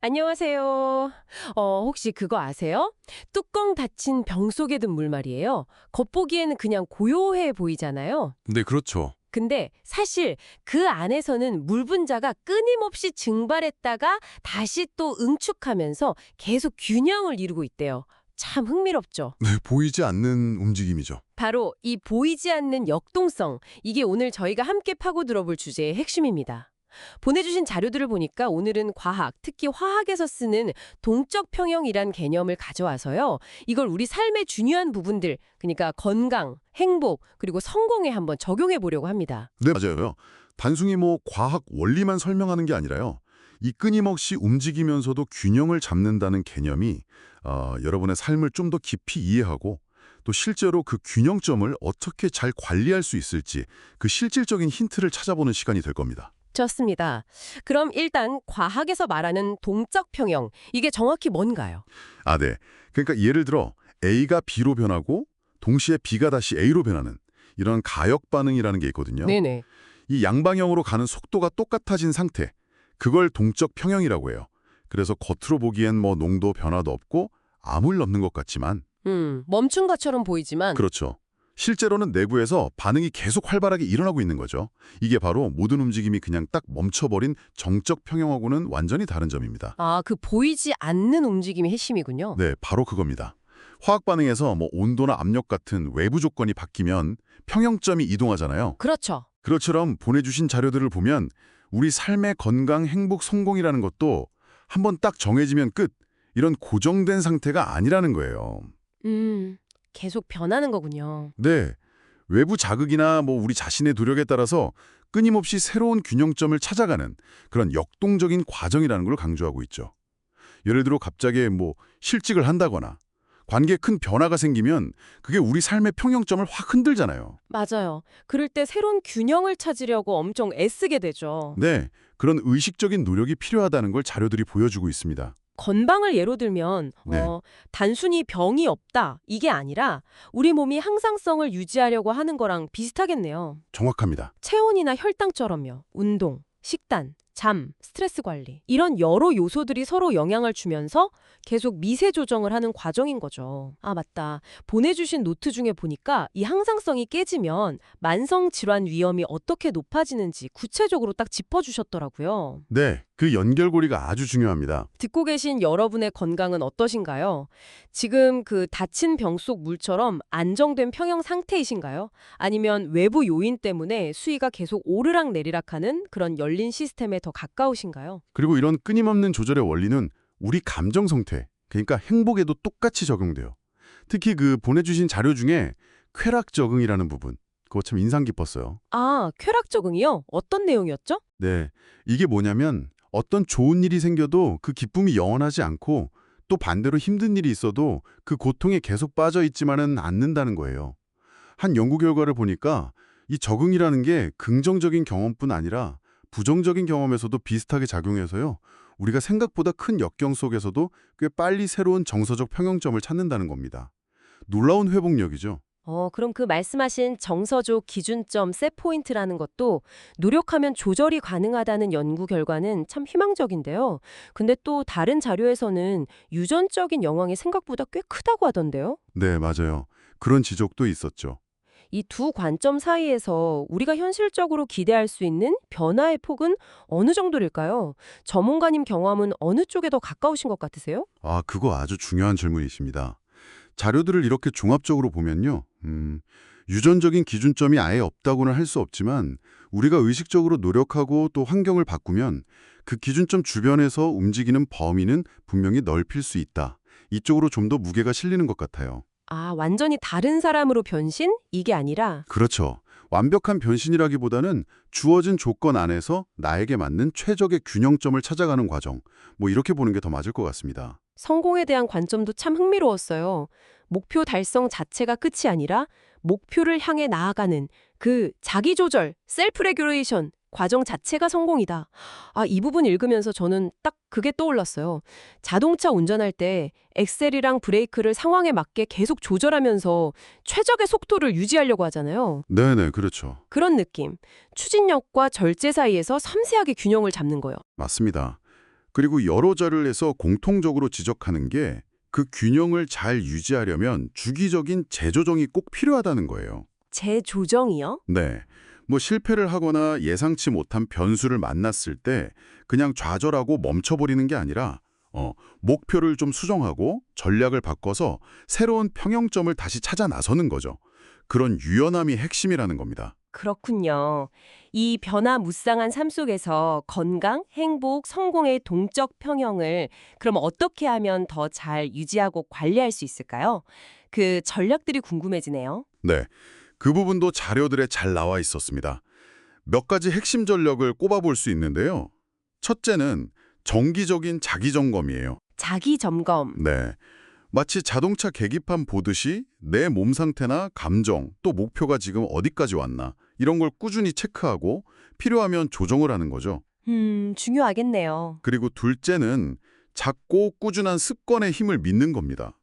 안녕하세요. 혹시 그거 아세요? 뚜껑 닫힌 병 속에 든 물 말이에요. 겉보기에는 그냥 고요해 보이잖아요. 네, 그렇죠. 근데 사실 그 안에서는 물 분자가 끊임없이 증발했다가 다시 또 응축하면서 계속 균형을 이루고 있대요. 참 흥미롭죠? 네, 보이지 않는 움직임이죠. 바로 이 보이지 않는 역동성, 이게 오늘 저희가 함께 파고 들어볼 주제의 핵심입니다. 보내주신 자료들을 보니까 오늘은 과학, 특히 화학에서 쓰는 동적 평형이란 개념을 가져와서요. 이걸 우리 삶의 중요한 부분들, 그러니까 건강, 행복, 그리고 성공에 한번 적용해 보려고 합니다. 네, 맞아요. 단순히 과학 원리만 설명하는 게 아니라요. 이 끊임없이 움직이면서도 균형을 잡는다는 개념이 여러분의 삶을 좀 더 깊이 이해하고 또 실제로 그 균형점을 어떻게 잘 관리할 수 있을지 그 실질적인 힌트를 찾아보는 시간이 될 겁니다. 좋습니다. 그럼 일단 과학에서 말하는 동적 평형, 이게 정확히 뭔가요? 아, 네. 그러니까 예를 들어 A가 B로 변하고 동시에 B가 다시 A로 변하는 이런 가역 반응이라는 게 있거든요. 네네. 이 양방향으로 가는 속도가 똑같아진 상태, 그걸 동적 평형이라고 해요. 그래서 겉으로 보기엔 농도 변화도 없고 아무 일 없는 것 같지만 멈춘 것처럼 보이지만 그렇죠. 실제로는 내부에서 반응이 계속 활발하게 일어나고 있는 거죠. 이게 바로 모든 움직임이 그냥 딱 멈춰버린 정적 평형하고는 완전히 다른 점입니다. 그 보이지 않는 움직임이 핵심이군요. 네, 바로 그겁니다. 화학 반응에서 온도나 압력 같은 외부 조건이 바뀌면 평형점이 이동하잖아요. 그렇죠. 그것처럼 보내주신 자료들을 보면 우리 삶의 건강, 행복, 성공이라는 것도 한번 딱 정해지면 끝, 이런 고정된 상태가 아니라는 거예요. 계속 변하는 거군요. 네, 외부 자극이나 우리 자신의 노력에 따라서 끊임없이 새로운 균형점을 찾아가는 그런 역동적인 과정이라는 걸 강조하고 있죠. 예를 들어 갑자기 실직을 한다거나 관계에 큰 변화가 생기면 그게 우리 삶의 평형점을 확 흔들잖아요. 맞아요. 그럴 때 새로운 균형을 찾으려고 엄청 애쓰게 되죠. 네, 그런 의식적인 노력이 필요하다는 걸 자료들이 보여주고 있습니다. 건강을 예로 들면 네, 단순히 병이 없다 이게 아니라 우리 몸이 항상성을 유지하려고 하는 거랑 비슷하겠네요. 정확합니다. 체온이나 혈당처럼요. 운동, 식단, 잠, 스트레스 관리 이런 여러 요소들이 서로 영향을 주면서 계속 미세 조정을 하는 과정인 거죠. 아, 맞다. 보내주신 노트 중에 보니까 이 항상성이 깨지면 만성 질환 위험이 어떻게 높아지는지 구체적으로 딱 짚어주셨더라고요. 네, 그 연결고리가 아주 중요합니다. 듣고 계신 여러분의 건강은 어떠신가요? 지금 그 닫힌 병 속 물처럼 안정된 평형 상태이신가요? 아니면 외부 요인 때문에 수위가 계속 오르락내리락하는 그런 열린 시스템에 더 가까우신가요? 그리고 이런 끊임없는 조절의 원리는 우리 감정 상태, 그러니까 행복에도 똑같이 적용돼요. 특히 그 보내주신 자료 중에 쾌락 적응이라는 부분, 그거 참 인상 깊었어요. 쾌락 적응이요? 어떤 내용이었죠? 네, 이게 뭐냐면 어떤 좋은 일이 생겨도 그 기쁨이 영원하지 않고 또 반대로 힘든 일이 있어도 그 고통에 계속 빠져 있지만은 않는다는 거예요. 한 연구 결과를 보니까 이 적응이라는 게 긍정적인 경험뿐 아니라 부정적인 경험에서도 비슷하게 작용해서요. 우리가 생각보다 큰 역경 속에서도 꽤 빨리 새로운 정서적 평형점을 찾는다는 겁니다. 놀라운 회복력이죠. 그럼 그 말씀하신 정서적 기준점 셋포인트라는 것도 노력하면 조절이 가능하다는 연구 결과는 참 희망적인데요. 근데 또 다른 자료에서는 유전적인 영향이 생각보다 꽤 크다고 하던데요. 네, 맞아요. 그런 지적도 있었죠. 이 두 관점 사이에서 우리가 현실적으로 기대할 수 있는 변화의 폭은 어느 정도일까요? 전문가님 경험은 어느 쪽에 더 가까우신 것 같으세요? 아, 그거 아주 중요한 질문이십니다. 자료들을 이렇게 종합적으로 보면요. 유전적인 기준점이 아예 없다고는 할 수 없지만 우리가 의식적으로 노력하고 또 환경을 바꾸면 그 기준점 주변에서 움직이는 범위는 분명히 넓힐 수 있다. 이쪽으로 좀 더 무게가 실리는 것 같아요. 완전히 다른 사람으로 변신? 이게 아니라 그렇죠. 완벽한 변신이라기보다는 주어진 조건 안에서 나에게 맞는 최적의 균형점을 찾아가는 과정. 이렇게 보는 게 더 맞을 것 같습니다. 성공에 대한 관점도 참 흥미로웠어요. 목표 달성 자체가 끝이 아니라 목표를 향해 나아가는 그 자기조절, 셀프 레귤레이션 과정 자체가 성공이다. 이 부분 읽으면서 저는 딱 그게 떠올랐어요. 자동차 운전할 때 엑셀이랑 브레이크를 상황에 맞게 계속 조절하면서 최적의 속도를 유지하려고 하잖아요. 네네, 그렇죠. 그런 느낌. 추진력과 절제 사이에서 섬세하게 균형을 잡는 거요. 맞습니다. 그리고 여러 자료에서 공통적으로 지적하는 게 그 균형을 잘 유지하려면 주기적인 재조정이 꼭 필요하다는 거예요. 재조정이요? 네. 뭐 실패를 하거나 예상치 못한 변수를 만났을 때 그냥 좌절하고 멈춰버리는 게 아니라 목표를 좀 수정하고 전략을 바꿔서 새로운 평형점을 다시 찾아 나서는 거죠. 그런 유연함이 핵심이라는 겁니다. 그렇군요. 이 변화무쌍한 삶 속에서 건강, 행복, 성공의 동적 평형을 그럼 어떻게 하면 더 잘 유지하고 관리할 수 있을까요? 그 전략들이 궁금해지네요. 네. 그 부분도 자료들에 잘 나와 있었습니다. 몇 가지 핵심 전력을 꼽아볼 수 있는데요. 첫째는 정기적인 자기 점검이에요. 자기 점검. 네. 마치 자동차 계기판 보듯이 내 몸 상태나 감정, 또 목표가 지금 어디까지 왔나 이런 걸 꾸준히 체크하고 필요하면 조정을 하는 거죠. 중요하겠네요. 그리고 둘째는 작고 꾸준한 습관의 힘을 믿는 겁니다.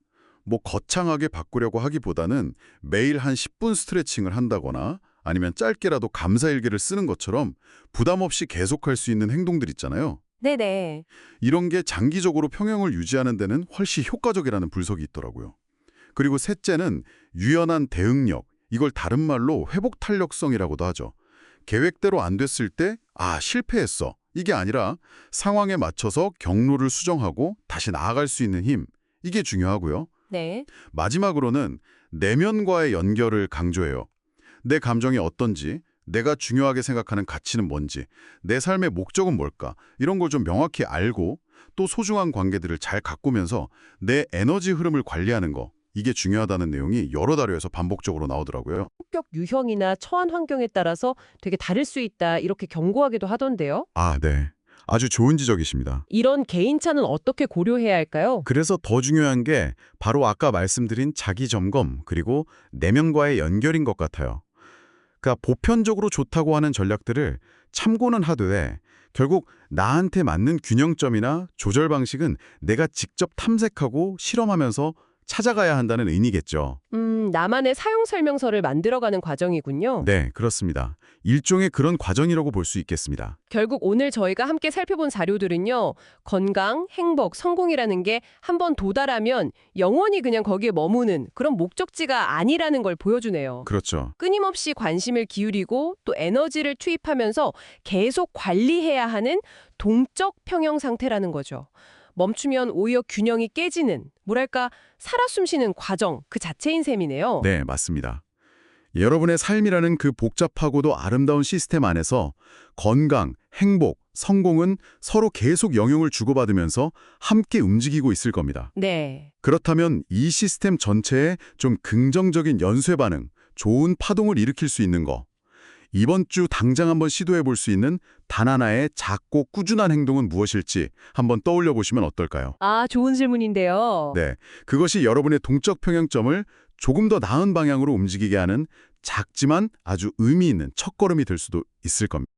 뭐 거창하게 바꾸려고 하기보다는 매일 한 10분 스트레칭을 한다거나 아니면 짧게라도 감사일기를 쓰는 것처럼 부담 없이 계속할 수 있는 행동들 있잖아요. 네네. 이런 게 장기적으로 평형을 유지하는 데는 훨씬 효과적이라는 분석이 있더라고요. 그리고 셋째는 유연한 대응력, 이걸 다른 말로 회복 탄력성이라고도 하죠. 계획대로 안 됐을 때 실패했어. 이게 아니라 상황에 맞춰서 경로를 수정하고 다시 나아갈 수 있는 힘, 이게 중요하고요. 네. 마지막으로는 내면과의 연결을 강조해요. 내 감정이 어떤지, 내가 중요하게 생각하는 가치는 뭔지, 내 삶의 목적은 뭘까, 이런 걸 좀 명확히 알고 또 소중한 관계들을 잘 가꾸면서 내 에너지 흐름을 관리하는 거, 이게 중요하다는 내용이 여러 자료에서 반복적으로 나오더라고요. 성격 유형이나 처한 환경에 따라서 되게 다를 수 있다 이렇게 경고하기도 하던데요. 네. 아주 좋은 지적이십니다. 이런 개인차는 어떻게 고려해야 할까요? 그래서 더 중요한 게 바로 아까 말씀드린 자기 점검 그리고 내면과의 연결인 것 같아요. 그러니까 보편적으로 좋다고 하는 전략들을 참고는 하되 결국 나한테 맞는 균형점이나 조절 방식은 내가 직접 탐색하고 실험하면서 찾아가야 한다는 의미겠죠. 나만의 사용 설명서를 만들어가는 과정이군요. 네, 그렇습니다. 일종의 그런 과정이라고 볼 수 있겠습니다. 결국 오늘 저희가 함께 살펴본 자료들은요. 건강, 행복, 성공이라는 게 한번 도달하면 영원히 그냥 거기에 머무는 그런 목적지가 아니라는 걸 보여주네요. 그렇죠. 끊임없이 관심을 기울이고 또 에너지를 투입하면서 계속 관리해야 하는 동적 평형 상태라는 거죠. 멈추면 오히려 균형이 깨지는, 뭐랄까, 살아 숨쉬는 과정 그 자체인 셈이네요. 네, 맞습니다. 여러분의 삶이라는 그 복잡하고도 아름다운 시스템 안에서 건강, 행복, 성공은 서로 계속 영향을 주고받으면서 함께 움직이고 있을 겁니다. 네. 그렇다면 이 시스템 전체에 좀 긍정적인 연쇄 반응, 좋은 파동을 일으킬 수 있는 거. 이번 주 당장 한번 시도해 볼 수 있는 단 하나의 작고 꾸준한 행동은 무엇일지 한번 떠올려 보시면 어떨까요? 좋은 질문인데요. 네, 그것이 여러분의 동적 평형점을 조금 더 나은 방향으로 움직이게 하는 작지만 아주 의미 있는 첫걸음이 될 수도 있을 겁니다.